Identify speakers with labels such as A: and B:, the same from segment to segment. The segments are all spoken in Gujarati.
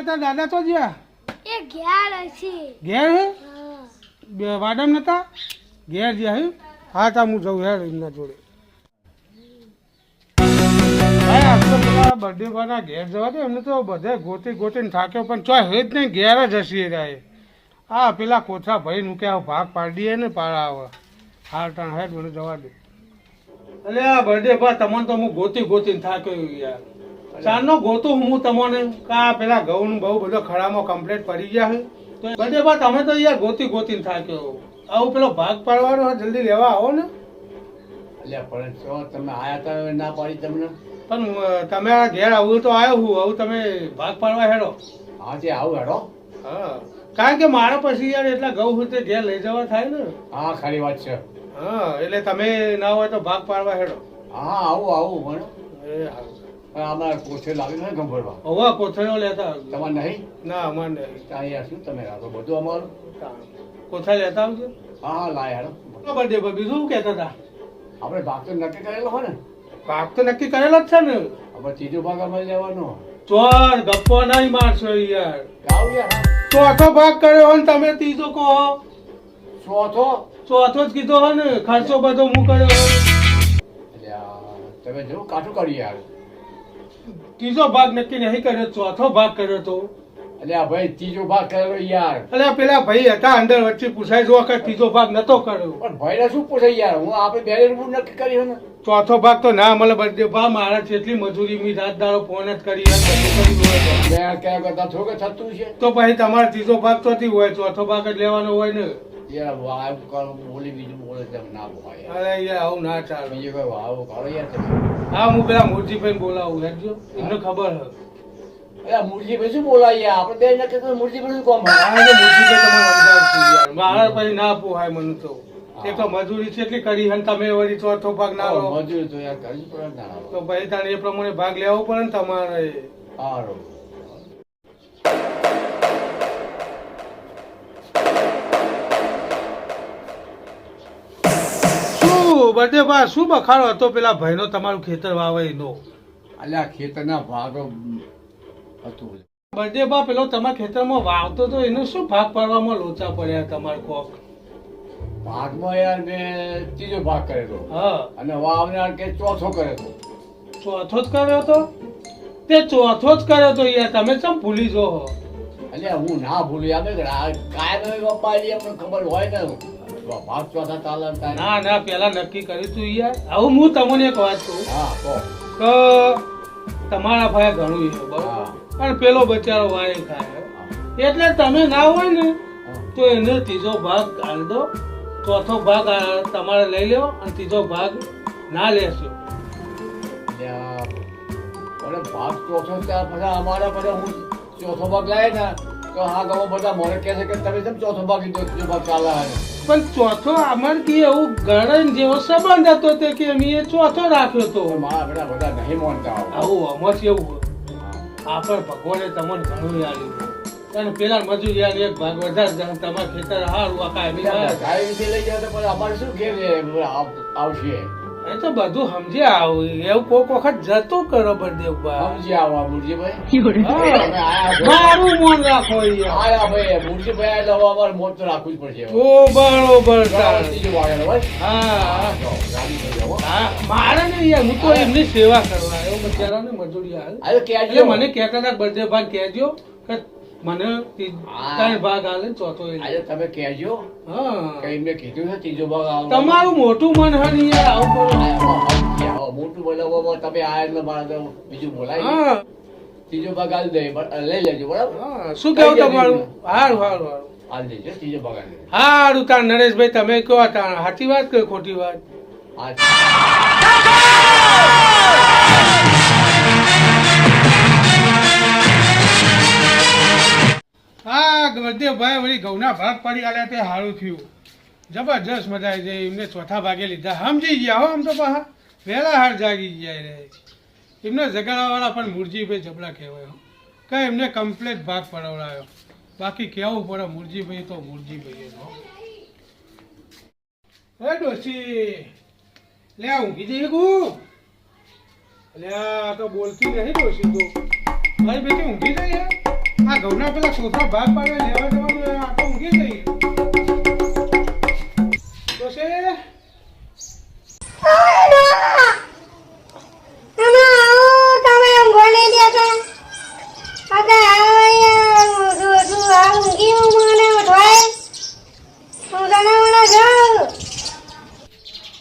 A: હતા દાદા તો જ્યાં
B: એ ઘેર હશે.
A: ઘેર હે
B: હા.
A: બે વાડમ નતા ઘેર જ્યાં હે. હા તા હું જઉં હેડ એમના જોડે. ભાઈ આજ તો પેલા બર્થડે વાળા ઘેર જવા દે એમને તો બધે ગોતી ગોતીને થાક્યો પણ ચોય હે જ નહીં ઘેર જ હસી રહ્યા. હા પેલા કોથરા ભાઈ નું કે આવો ભાગ પાડી દે ને પાડા આવે હાર ટાણ હેડ મને જવા દે. એટલે આ બર્થડે બા તમને તો હું ગોતી ગોતીને થાક્યો યાર. ચારનો ગોતું હું તમને કા પેલા ઘઉં બહુ બધો ખડામાં કમ્પ્લીટ પડી ગયા છે તો બર્થડે બા તમે તો યાર ગોતી ગોતીને થાક્યો. આવું પેલો ભાગ પાડવાનો જલ્દી લેવા આવો ને.
C: એટલે પણ જો તમે આયા હતા ના પાડી તમને.
A: પણ તમે આ ઘેર આવું તો આવ્યો હું આવું તમે ભાગ પાડવા હેડો.
C: હા જે આવું હેડો.
A: હા કારણ કે મારા પછી યાર એટલા ઘઉં હોય તે ઘેર લઈ જવા થાય ને.
C: હા ખરી વાત છે.
A: હા એટલે તમે ના હોય તો ભાગ પાડવા હેડો.
C: હા આવું આવું પણ
A: એ હારું.
C: અમારે કોઠે લાવી ને ગંભરવા
A: હવા કોથળીઓ લેતા આવજો.
C: તમારે નહીં
A: ના અમારે નહીં.
C: અહીંયા શું તમે રાખો બધું અમારું.
A: કોથળા લેતા આવજો.
C: હા હા લાય હેડો.
A: બર્થડે પર બીજું શું કહેતા હતા?
C: આપણે ભાગ તો નક્કી કરેલો હોય ને.
A: ભાગ તો નક્કી કરેલો જ છે ને.
C: આપણે ત્રીજો ભાગ અમારે લેવાનો.
A: ચોર ગપ્પો નહીં મારશો યાર.
C: આવું યાર.
A: ચોથો ભાગ કર્યો હોય ને તમે ત્રીજો કહો.
C: ચોથો.
A: ચોથો જ કીધો હોય ને ખર્ચો બધો હું કર્યો હોય.
C: એટલે તમે જેવું કાઠું કર્યું યાર.
A: ત્રીજો ભાગ નક્કી નહીં કર્યો ચોથો ભાગ કર્યો તો.
C: એટલે આ ભાઈ ત્રીજો ભાગ કરેલો યાર.
A: એટલે પેલા ભાઈ હતા અંદર વચ્ચે પૂછાય જો કે ત્રીજો ભાગ નતો કર્યો.
C: પણ ભાઈને શું પૂછે યાર હું આપણે બે રૂમ નક્કી કર્યું ને.
A: ચોથો ભાગ તો ના મળે બર્થડે ભા મારા જેટલી મજૂરી મી રાત દાડો ફોન જ કરી બધું કર્યું હોય તો.
C: મેં કયા કરતા થોડું થતું છે.
A: તો પછી તમારે ત્રીજો ભાગ ચોથી હોય ચોથો ભાગ જ લેવાનો હોય ને.
C: યાર વાવ કરો બોલી બીજું બોલે તેમ ના બોલાય યાર.
A: અરે યાર આવું ના ચાલે.
C: બીજું કોઈ વાવ કરો યાર તમે.
A: હા હું પેલા મૂર્તિભાઈ બોલાવું હેડજો એમને ખબર હે.
C: અરે મૂર્તિભાઈ શું બોલાય યાર આપણે બે નક્કી કર્યું મૂર્તિભાઈ શું કામ.
A: હા એટલે મૂર્તિભાઈ તમારે સમજાવશું યાર મારા પછી ના પોહાય મને તો. એક તો મજૂરી કેટલી કરી અને તમે વળી ચોથો ભાગ ના લો
C: મજૂરી તો યાર કરવી પડે ને તારા.
A: તો ભાઈ તારે એ પ્રમાણે ભાગ લેવો પડે ને તમારે.
C: સારું.
A: શું બર્થડે ભા શું બખાડો હતો પેલા ભાઈનો તમારું ખેતર વાવે એનો?
C: અલ્યા ખેતરના ભાગ હતું.
A: બર્થડે ભા પેલો તમારા ખેતરમાં વાવતો તો એનો શું ભાગ પાડવામાં લોચા પડ્યા તમારે કોક?
C: ભાગમાં યાર મેં ત્રીજો ભાગ કરેલો
A: હા
C: અને વાવનાર કે ચોથો કરેલો.
A: ચોથો જ કર્યો તો તે ચોથો જ કર્યો તો યાર તમે ચમ ભૂલી જો.
C: અલ્યા હું ના ભૂલી આપણે કાયમ પપ્પાજી અમને ખબર હોય ને ભાગ ચોથા ચાલે ને તારે.
A: ના ના પેલા નક્કી કર્યું તું યાર. હવે હું તમને એક વાત કહું
C: હા કહો.
A: કે તમારા ભાઈ ઘણું છે બરોબર
C: હા.
A: અને પેલો બચારો વાય ખાય એટલે તમે ના હોય ને તો એને ત્રીજો ભાગ આલ દો. ચોથો ભાગ તમારે લઈ લો અને ત્રીજો ભાગ ના લેશો.
C: અલ્યા અરે ભાગ ચોથો ત્યાં બધા અમારા બધા હું ચોથો ભાગ લાવે ને તો હા ગમો બધા મને કહે છે કે તમે કેમ ચોથો ભાગ લીધો ત્રીજો ભાગ ચાલે છે.
A: પણ ચોથો અમારે કે એવું ગળણ જેવો સંબંધ હતો તે કે અમે એ ચોથો રાખ્યો તો.
C: તો મારા બેટા બધા નહીં માનતા આવું.
A: આવું અમારે એવું આપણે ભગવાને તમને ઘણું યાદ અને પેલા મજૂર યાર એક ભાગ વધારે તમારા ખેતર હારું આખા
C: ગાય વિશે લઈ જાવ તો પછી અમારે શું ઘેર આવશે.
A: એ તો બધું સમજી આવું એવું કોક વખત જતો કરો બરદેવભાઈ.
C: સમજી આવા મુરજીભાઈ.
A: હા.
C: તમે આયા છો.
A: મારું મન રાખો યાર.
C: આયા ભાઈ મુરજીભાઈ એટલે હવે અમારે મોત તો રાખવું જ પડશે.
A: ઓ બરોબર તારે.
C: ત્રીજું વાગેલું હોય.
A: હા
C: તો ગાડી થઈ જાવ.
A: હા મારે ને યાર હું તો એમની સેવા કરવા આવ્યો બચારાને મજૂરી હાલ.
C: અરે
A: એટલે
C: કહેજો
A: મને કહેતા હતા બર્થડે ભાગ કહેજો કે મને ત્રણ ભાગ હાલે ને ચોથો એ લે.
C: આજે તમે કહેજો
A: હા
C: કે એમને કીધું છે ત્રીજો ભાગ આવવાનો.
A: તમારું મોટું મન હે ને યાર આવું કરો.
C: મોટું બોલાવો તમે આયા એટલે મારે તો બીજું બોલાય.
A: હા
C: ત્રીજો ભાગ આલી દે લઈ લેજો બરાબર.
A: હા શું કેવું તમારું? હારું હારું હારું
C: આલી દેજો ત્રીજો ભાગ આલી દેજો.
A: હારું તાર નરેશભાઈ તમે કહો તાર સાચી વાત કે ખોટી વાત? હા ગરદેવભાઈ વળી ઘઉંના ભાગ પડી આલ્યા તે સારું થયું. જબરજસ્ત મજા આવી જાય એમને ચોથા ભાગે લીધા. સમજી ગયા હો આમ તો પાછા વહેલા હાર જાગી ગયા રે. એમને જગાડવાવાળા પણ મુરજીભાઈ જબરા કહેવાય હો કે એમને કમ્પ્લેટ ભાગ પડાવડાયો. બાકી કહેવું પડે મુરજીભાઈ તો મુરજીભાઈ હો. હે ડોશી લે ઊંઘી જઈએ ગુ લે આ તો બોલતી નહીં ડોશી તો મારી બેટી ઊંઘી જઈએ. આ ઘઉંના પેલા ચોથા ભાગ પાડે લેવા જવાનું હોય, આ તો ઊંઘી જઈએ. ડોશી,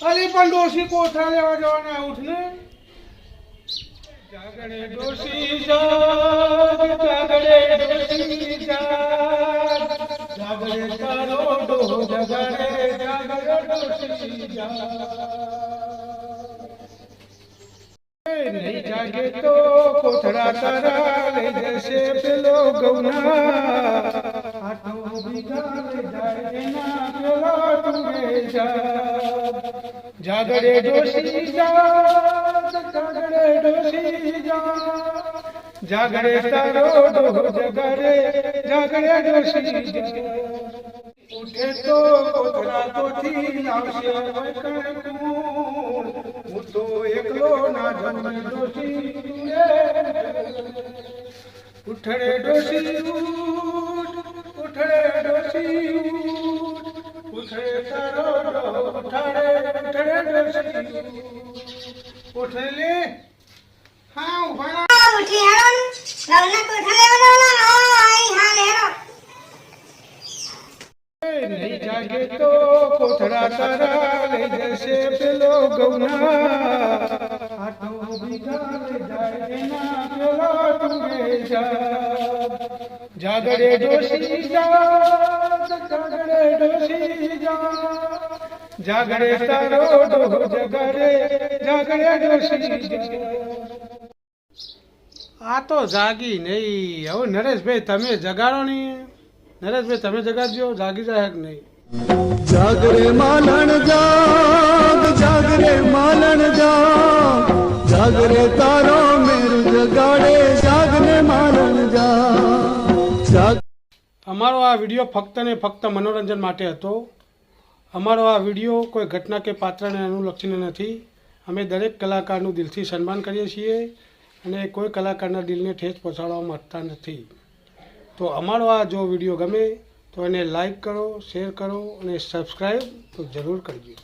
A: અરે પણ ડોશી કોથળા લેવા જવાના ઉઠ ને. જાગડે ડોશી જાગ, જાગડે ડોશી જાગ, જાગડે તારો ડોહો જગાડે, જાગડે ડોશી જાગ. નહીં જાગે તો કોથળા તારા લઈ જશે પેલો ગૌના, આટો બીજા લઈ જાય એના પેલો તુરે જાગ. જાગડે ડોશી જાગ, જાગડે ડોશી જાગ, જાગડે તારો ડોહો જગાડે, જાગડે ડોશી જાગ. ઉઠે તો કોથળા તોથી આવશે વૈકણ, હું તો એકલો ના જમે ડોશી તુરે. ઉઠડે ડોશી ઉઠ, ઉઠડે ડોશી ઉઠ, ઉઠડે તારો ડોહો ઉઠાડે, ઉઠડે ડોશી ઉઠ લે. હા ઉભા નહીં જાગે તો કોથળા તારા લઈ જશે પેલો ગૌના, આટો બીજા લઈ જાય એના પેલો તુરે જાગ. જાગડે ડોશી જાગ, જાગડે ડોશી જાગ, જાગડે તારો ડોહો જગાડે, જાગડે ડોશી જાગ. આ તો જાગી નહીં. હવે નરેશભાઈ તમે જગાડો નહીં. નરેશભાઈ તમે જગાડજો, જાગી જાય કે નહીં.
D: જાગરે માલણ જાગ, જાગરે માલણ જાગ, જાગરે તારો મેરુ જગાડે, જાગરે માલણ જાગ.
A: અમારો આ વિડીયો ફક્ત ને ફક્ત મનોરંજન માટે હતો. અમારો આ વિડીયો કોઈ ઘટના કે પાત્રને અનુલક્ષીને નથી. અમે દરેક કલાકારનું દિલથી સન્માન કરીએ છીએ અને કોઈ કલાકારના દિલને ઠેસ પહોંચાડવા માંગતા નથી. તો અમારો આ જો વિડીયો ગમે તો એને લાઈક કરો, શેર કરો અને સબસ્ક્રાઈબ તો જરૂર કરજો.